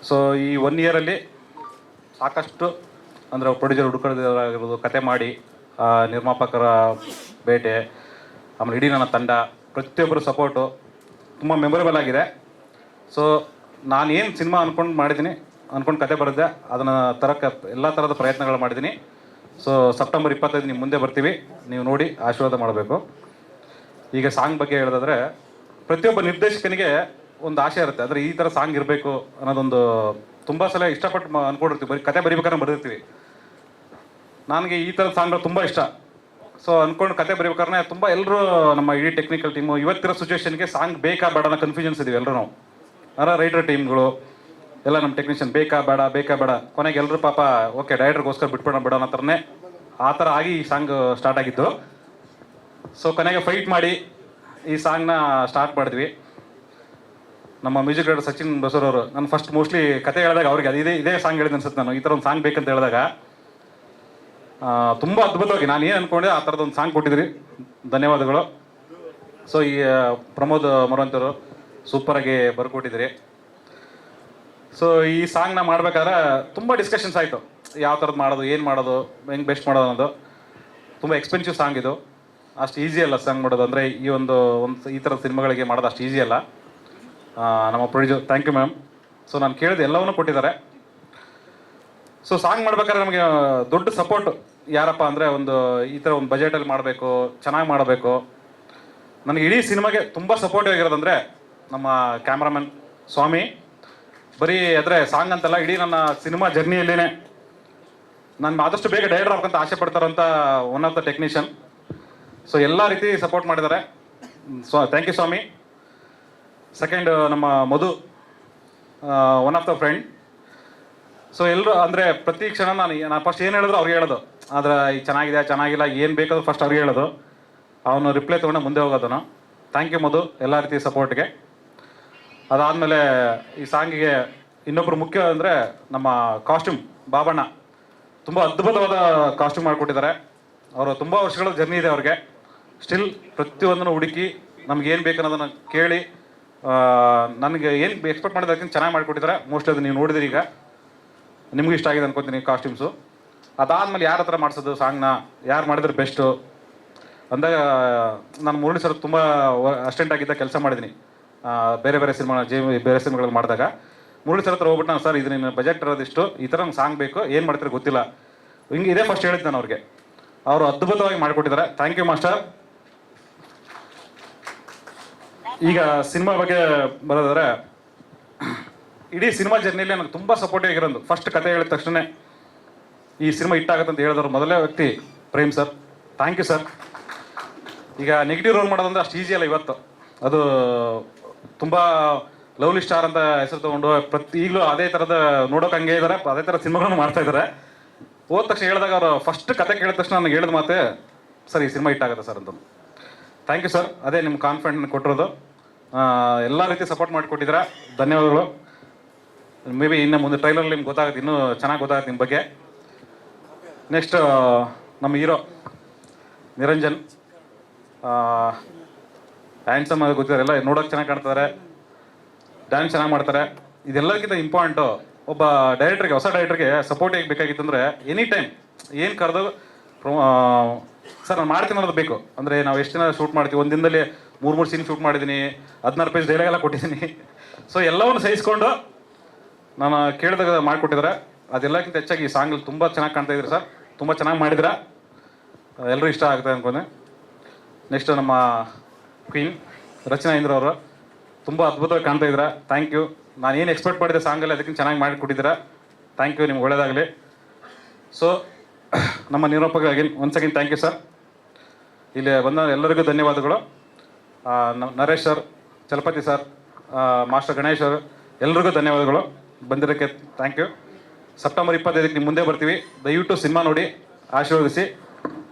So ಈ 1 ಇಯರಲ್ಲಿ ಸಾಕಷ್ಟು ಅಂದರೆ ಪ್ರೊಡ್ಯೂಸರ್ ಹುಡುಕೋದಾಗಿರ್ಬೋದು, ಕತೆ ಮಾಡಿ ನಿರ್ಮಾಪಕರ ಬೇಟೆ, ಆಮೇಲೆ ಇಡೀ ನನ್ನ ತಂಡ ಪ್ರತಿಯೊಬ್ಬರು ಸಪೋರ್ಟು ತುಂಬ ಮೆಮೊರೇಬಲ್ ಆಗಿದೆ. ಸೊ ನಾನು ಏನು ಸಿನಿಮಾ ಅಂದ್ಕೊಂಡು ಕತೆ ಬರೆದೆ, ಅದನ್ನು ತರಕ್ಕೆ ಎಲ್ಲ ಥರದ ಪ್ರಯತ್ನಗಳು ಮಾಡಿದ್ದೀನಿ. ಸೊ ಸೆಪ್ಟೆಂಬರ್ 25 ನಿಮ್ಮ ಮುಂದೆ ಬರ್ತೀವಿ, ನೀವು ನೋಡಿ ಆಶೀರ್ವಾದ ಮಾಡಬೇಕು. ಈಗ ಸಾಂಗ್ ಬಗ್ಗೆ ಹೇಳೋದಾದರೆ, ಪ್ರತಿಯೊಬ್ಬ ನಿರ್ದೇಶಕನಿಗೆ ಒಂದು ಆಸೆ ಇರುತ್ತೆ, ಅಂದರೆ ಈ ಥರ ಸಾಂಗ್ ಇರಬೇಕು ಅನ್ನೋದೊಂದು ತುಂಬ ಸಲ ಇಷ್ಟಪಟ್ಟು ಅಂದ್ಕೊಂಡಿರ್ತೀವಿ. ಬರೀ ಕತೆ ಬರೀಬೇಕಾದ್ರೆ ಬರೆದಿರ್ತೀವಿ. ನನಗೆ ಈ ಥರದ ಸಾಂಗ್ಗಳು ತುಂಬ ಇಷ್ಟ. ಸೊ ಅಂದ್ಕೊಂಡು ಕತೆ ಬರೀಬೇಕಾದ್ರೆ ತುಂಬ ಎಲ್ಲರೂ ನಮ್ಮ ಇಡೀ ಟೆಕ್ನಿಕಲ್ ಟೀಮು ಇವತ್ತಿರೋ ಸಿಚುವೇಶನ್ಗೆ ಸಾಂಗ್ ಬೇಕಾ ಬೇಡ ಅನ್ನೋ ಕನ್ಫ್ಯೂಷನ್ಸ್ ಇದೀವಿ ಎಲ್ಲರೂ ನಾವು. ಅಂದರೆ ರೈಟರ್ ಟೀಮ್ಗಳು ಎಲ್ಲ ನಮ್ಮ ಟೆಕ್ನಿಷಿಯನ್ ಬೇಕಾ ಬೇಡ ಕೊನೆಗೆ ಎಲ್ಲರೂ ಪಾಪ ಓಕೆ ಡೈರೆಕ್ಟರ್ಗೋಸ್ಕರ ಬಿಟ್ಬಿಡೋಣ ಅನ್ನೋ ಥರನೇ ಆ ಥರ ಆಗಿ ಈ ಸಾಂಗ್ ಸ್ಟಾರ್ಟ್ ಆಗಿತ್ತು. ಸೊ ಕೊನೆಗೆ ಫೈಟ್ ಮಾಡಿ ಈ ಸಾಂಗ್ನ ಸ್ಟಾರ್ಟ್ ಮಾಡಿದ್ವಿ. ನಮ್ಮ ಮ್ಯೂಸಿಕ್ ಡೈರೆಕ್ಟರ್ ಸಚಿನ್ ಬಸೂರವರು ನಾನು ಫಸ್ಟ್ ಮೋಸ್ಟ್ಲಿ ಕತೆ ಹೇಳಿದಾಗ ಅವ್ರಿಗೆ ಇದೇ ಸಾಂಗ್ ಹೇಳಿದೆ ಅನ್ಸುತ್ತೆ. ನಾನು ಈ ಥರ ಒಂದು ಸಾಂಗ್ ಬೇಕಂತ ಹೇಳಿದಾಗ ತುಂಬ ಅದ್ಭುತವಾಗಿ ನಾನು ಏನು ಅಂದ್ಕೊಂಡೆ ಆ ಥರದೊಂದು ಸಾಂಗ್ ಕೊಟ್ಟಿದ್ರಿ, ಧನ್ಯವಾದಗಳು. ಸೊ ಈ ಪ್ರಮೋದ್ ಮರವಂತವರು ಸೂಪರಾಗಿ ಬರ್ಕೊಟ್ಟಿದ್ರಿ. ಸೊ ಈ ಸಾಂಗ್ನ ಮಾಡ್ಬೇಕಾದ್ರೆ ತುಂಬ ಡಿಸ್ಕಷನ್ಸ್ ಆಯಿತು, ಯಾವ ಥರದ್ದು ಮಾಡೋದು, ಏನು ಮಾಡೋದು, ಹೆಂಗೆ ಬೆಸ್ಟ್ ಮಾಡೋದು ಅನ್ನೋದು. ತುಂಬ ಎಕ್ಸ್ಪೆನ್ಸಿವ್ ಸಾಂಗ್ ಇದು, ಅಷ್ಟು ಈಸಿ ಅಲ್ಲ ಸಾಂಗ್ ಮಾಡೋದು. ಅಂದರೆ ಈ ಥರದ ಸಿನಿಮಾಗಳಿಗೆ ಮಾಡೋದು ಅಷ್ಟು ಈಸಿ ಅಲ್ಲ. ನಮ್ಮ producer thank you ma'am. So ನಾನು ಕೇಳಿದ ಎಲ್ಲವನ್ನೂ ಕೊಟ್ಟಿದ್ದಾರೆ. ಸೊ ಸಾಂಗ್ ಮಾಡ್ಬೇಕಾದ್ರೆ ನಮಗೆ ದೊಡ್ಡ ಸಪೋರ್ಟ್ ಯಾರಪ್ಪ ಅಂದರೆ, ಈ ಥರ ಒಂದು ಬಜೆಟಲ್ಲಿ ಮಾಡಬೇಕು, ಚೆನ್ನಾಗಿ ಮಾಡಬೇಕು. ನನಗೆ ಇಡೀ ಸಿನಿಮಾಗೆ ತುಂಬ ಸಪೋರ್ಟಿವ್ ಆಗಿರೋದಂದರೆ ನಮ್ಮ ಕ್ಯಾಮ್ರಾಮನ್ ಸ್ವಾಮಿ. ಬರೀ ಆದರೆ ಸಾಂಗ್ ಅಂತಲ್ಲ, ಇಡೀ ನನ್ನ ಸಿನಿಮಾ ಜರ್ನಿಯಲ್ಲೇ ನಾನು ಆದಷ್ಟು ಬೇಗ ಡೈರೆಕ್ಟರ್ ಆಗ್ಬೇಕಂತ ಆಸೆ ಪಡ್ತಾರಂಥ one of the technician. So ಎಲ್ಲ ರೀತಿ ಸಪೋರ್ಟ್ ಮಾಡಿದ್ದಾರೆ. ಥ್ಯಾಂಕ್ ಯು ಸ್ವಾಮಿ. ಸೆಕೆಂಡ್ ನಮ್ಮ Madhu, one of the friend. So ಎಲ್ಲರೂ ಅಂದರೆ ಪ್ರತಿ ಕ್ಷಣ ನಾನು ಫಸ್ಟ್ ಏನು ಹೇಳಿದ್ರು ಅವ್ರಿಗೆ ಹೇಳೋದು, ಆದರೆ ಈಗ ಚೆನ್ನಾಗಿಲ್ಲ ಏನು ಬೇಕಾದ್ರೂ ಫಸ್ಟ್ ಅವ್ರಿಗೆ ಹೇಳೋದು, ಅವನು ರಿಪ್ಲೈ ತೊಗೊಂಡು ಮುಂದೆ ಹೋಗೋದನು. ಥ್ಯಾಂಕ್ ಯು ಮಧು ಎಲ್ಲ ರೀತಿ ಸಪೋರ್ಟ್ಗೆ. ಅದಾದಮೇಲೆ ಈ ಸಾಂಗಿಗೆ ಇನ್ನೊಬ್ಬರು ಮುಖ್ಯ ಅಂದರೆ ನಮ್ಮ ಕಾಸ್ಟ್ಯೂಮ್ ಬಾಬಣ್ಣ. ತುಂಬ ಅದ್ಭುತವಾದ ಕಾಸ್ಟ್ಯೂಮ್ ಮಾಡಿಕೊಟ್ಟಿದ್ದಾರೆ. ಅವರು ತುಂಬ ವರ್ಷಗಳ ಜರ್ನಿ ಇದೆ ಅವ್ರಿಗೆ. ಸ್ಟಿಲ್ ಪ್ರತಿಯೊಂದನ್ನು ಹುಡುಕಿ ನಮ್ಗೇನು ಬೇಕು ಅನ್ನೋದನ್ನು ಕೇಳಿ ನನಗೆ ಏನು ಎಕ್ಸ್ಪೆಕ್ಟ್ ಮಾಡೋದಕ್ಕಿಂತ ಚೆನ್ನಾಗಿ ಮಾಡಿಕೊಟ್ಟಿದ್ದಾರೆ. ಮೋಸ್ಟ್ಲಿ ಅದು ನೀವು ನೋಡಿದಿರಿ, ಈಗ ನಿಮಗೂ ಇಷ್ಟ ಆಗಿದೆ ಅನ್ಕೊತೀನಿ ಕಾಸ್ಟ್ಯೂಮ್ಸು. ಅದಾದಮೇಲೆ ಯಾರ ಹತ್ರ ಮಾಡಿಸೋದು ಸಾಂಗ್ನ, ಯಾರು ಮಾಡಿದ್ರೆ ಬೆಸ್ಟು ಅಂದಾಗ ನಾನು ಮುರಳಿ ಸರ್ ತುಂಬ ಅಸ್ಟೆಂಟ್ ಆಗಿದ್ದ ಕೆಲಸ ಮಾಡಿದ್ದೀನಿ ಬೇರೆ ಸಿನಿಮಾಗಳಲ್ಲಿ ಮಾಡಿದಾಗ. ಮುರಳಿ ಸರ್ ಹತ್ರ ಹೋಗ್ಬಿಟ್ಟು ನಾನು, ಸರ್ ಇದು ನಿನ್ನ ಬಜೆಟ್ ಇರೋದಿಷ್ಟು, ಈ ಥರ ನಂಗೆ ಸಾಂಗ್ ಬೇಕು, ಏನು ಮಾಡ್ತಾರೆ ಗೊತ್ತಿಲ್ಲ, ಹಿಂಗೆ ಇದೇ ಫಸ್ಟ್ ಹೇಳಿದ್ದು ನಾನು ಅವ್ರಿಗೆ. ಅವರು ಅದ್ಭುತವಾಗಿ ಮಾಡಿಕೊಟ್ಟಿದ್ದಾರೆ. Thank you master. ಈಗ ಸಿನಿಮಾ ಬಗ್ಗೆ ಬರೋದಾದ್ರೆ, ಇಡೀ ಸಿನಿಮಾ ಜರ್ನಿಯಲ್ಲಿ ನನಗೆ ತುಂಬ ಸಪೋರ್ಟಿವ್ ಆಗಿರೋದು, ಫಸ್ಟ್ ಕತೆ ಹೇಳಿದ ತಕ್ಷಣ ಈ ಸಿನಿಮಾ ಹಿಟ್ಟಾಗುತ್ತೆ ಅಂತ ಹೇಳಿದವರು ಮೊದಲೇ ವ್ಯಕ್ತಿ Prem sir. Thank you sir. ಈಗ ನೆಗೆಟಿವ್ ರೋಲ್ ಮಾಡೋದಂದ್ರೆ ಅಷ್ಟು ಈಸಿ ಅಲ್ಲ ಇವತ್ತು. ಅದು ತುಂಬ ಲವ್ಲಿ ಸ್ಟಾರ್ ಅಂತ ಹೆಸರು ತೊಗೊಂಡು ಈಗಲೂ ಅದೇ ಥರದ ನೋಡೋಕೆ ಹಂಗೆ ಇದ್ದಾರೆ, ಅದೇ ಥರ ಸಿನಿಮಾಗಳನ್ನು ಮಾಡ್ತಾ ಇದ್ದಾರೆ. ಹೋದ ತಕ್ಷಣ ಹೇಳಿದಾಗ ಅವರು ಫಸ್ಟ್ ಕತೆ ಕೇಳಿದ ತಕ್ಷಣ ನನಗೆ ಹೇಳಿದ ಮಾತೆ, ಸರ್ ಈ ಸಿನಿಮಾ ಹಿಟ್ಟಾಗುತ್ತೆ ಸರ್ ಅಂತ. Thank you sir. ಅದೇ ನಿಮ್ಮ ಕಾನ್ಫಿಡೆಂಟ್ ಕೊಟ್ಟಿರೋದು. ಎಲ್ಲ ರೀತಿ ಸಪೋರ್ಟ್ ಮಾಡಿಕೊಟ್ಟಿದ್ದೀರಾ, ಧನ್ಯವಾದಗಳು. ಮೇ ಬಿ ಇನ್ನು ಮುಂದೆ ಟ್ರೈಲರಲ್ಲಿ ನಿಮ್ಗೆ ಗೊತ್ತಾಗುತ್ತೆ, ಇನ್ನೂ ಚೆನ್ನಾಗಿ ಗೊತ್ತಾಗುತ್ತೆ ನಿಮ್ಮ ಬಗ್ಗೆ. ನೆಕ್ಸ್ಟ್ ನಮ್ಮ ಹೀರೋ ನಿರಂಜನ್, ಹ್ಯಾಂಡ್ಸಮ್ ಆಗಿ ಗೊತ್ತಿದ್ದಾರೆ, ಎಲ್ಲ ನೋಡೋಕೆ ಚೆನ್ನಾಗಿ ಕಾಣ್ತಾರೆ, ಡ್ಯಾನ್ಸ್ ಚೆನ್ನಾಗಿ ಮಾಡ್ತಾರೆ. ಇದೆಲ್ಲದಕ್ಕಿಂತ ಇಂಪಾರ್ಟೆಂಟು ಒಬ್ಬ ಡೈರೆಕ್ಟ್ರಿಗೆ, ಹೊಸ ಡೈರೆಕ್ಟ್ರಿಗೆ ಸಪೋರ್ಟ್ ಹೇಗೆ ಬೇಕಾಗಿತ್ತು ಅಂದರೆ, ಎನಿ ಟೈಮ್ ಏನು ಕರೆದು ಸರ್ ನಾನು ಮಾಡ್ತೀನಿ ಅನ್ನೋದು ಬೇಕು. ಅಂದರೆ ನಾವು ಎಷ್ಟು ದಿನ ಶೂಟ್ ಮಾಡ್ತೀವಿ, ಒಂದು ದಿನದಲ್ಲಿ 3 ಸೀನ್ ಶೂಟ್ ಮಾಡಿದ್ದೀನಿ, 16 ಪೇಜ್ ಡೈಲಾಗ್ ಎಲ್ಲ ಕೊಟ್ಟಿದ್ದೀನಿ. ಸೊ ಎಲ್ಲವನ್ನು ಸಹಿಸ್ಕೊಂಡು ನಾನು ಕೇಳಿದಾಗ ಮಾಡಿಕೊಟ್ಟಿದ್ದಾರೆ. ಅದೆಲ್ಲಕ್ಕಿಂತ ಹೆಚ್ಚಾಗಿ ಈ ಸಾಂಗಲ್ಲಿ ತುಂಬ ಚೆನ್ನಾಗಿ ಕಾಣ್ತಾ ಇದ್ರಿ ಸರ್, ತುಂಬ ಚೆನ್ನಾಗಿ ಮಾಡಿದಿರ, ಎಲ್ಲರೂ ಇಷ್ಟ ಆಗ್ತದೆ ಅನ್ಕೊಂಡೆ. ನೆಕ್ಸ್ಟ್ ನಮ್ಮ ಕ್ವೀನ್ ರಚನಾ ಇಂದ್ರ ಅವರು ತುಂಬ ಅದ್ಭುತವಾಗಿ ಕಾಣ್ತಾ ಇದ್ದೀರಾ. Thank you. ನಾನು ಏನು ಎಕ್ಸ್ಪೆಕ್ಟ್ ಮಾಡಿದೆ ಸಾಂಗಲ್ಲಿ ಅದಕ್ಕಿಂತ ಚೆನ್ನಾಗಿ ಮಾಡಿಕೊಟ್ಟಿದ್ದೀರಾ. ಥ್ಯಾಂಕ್ ಯು, ನಿಮ್ಗೆ ಒಳ್ಳೆಯದಾಗಲಿ. ಸೊ ನಮ್ಮ ನಿರ್ಮಾಪಕರಿಗೆ once again thank you sir. ಇಲ್ಲಿ ಬಂದ ಎಲ್ಲರಿಗೂ ಧನ್ಯವಾದಗಳು. Naresh sir, Chalapathi sir, master Ganesh ಅವರು, ಎಲ್ರಿಗೂ ಧನ್ಯವಾದಗಳು ಬಂದಿರೋಕ್ಕೆ. Thank you. ಸೆಪ್ಟೆಂಬರ್ 25 ನಿಮ್ಮ ಮುಂದೆ ಬರ್ತೀವಿ. ದಯವಿಟ್ಟು ಸಿನಿಮಾ ನೋಡಿ ಆಶೀರ್ವದಿಸಿ.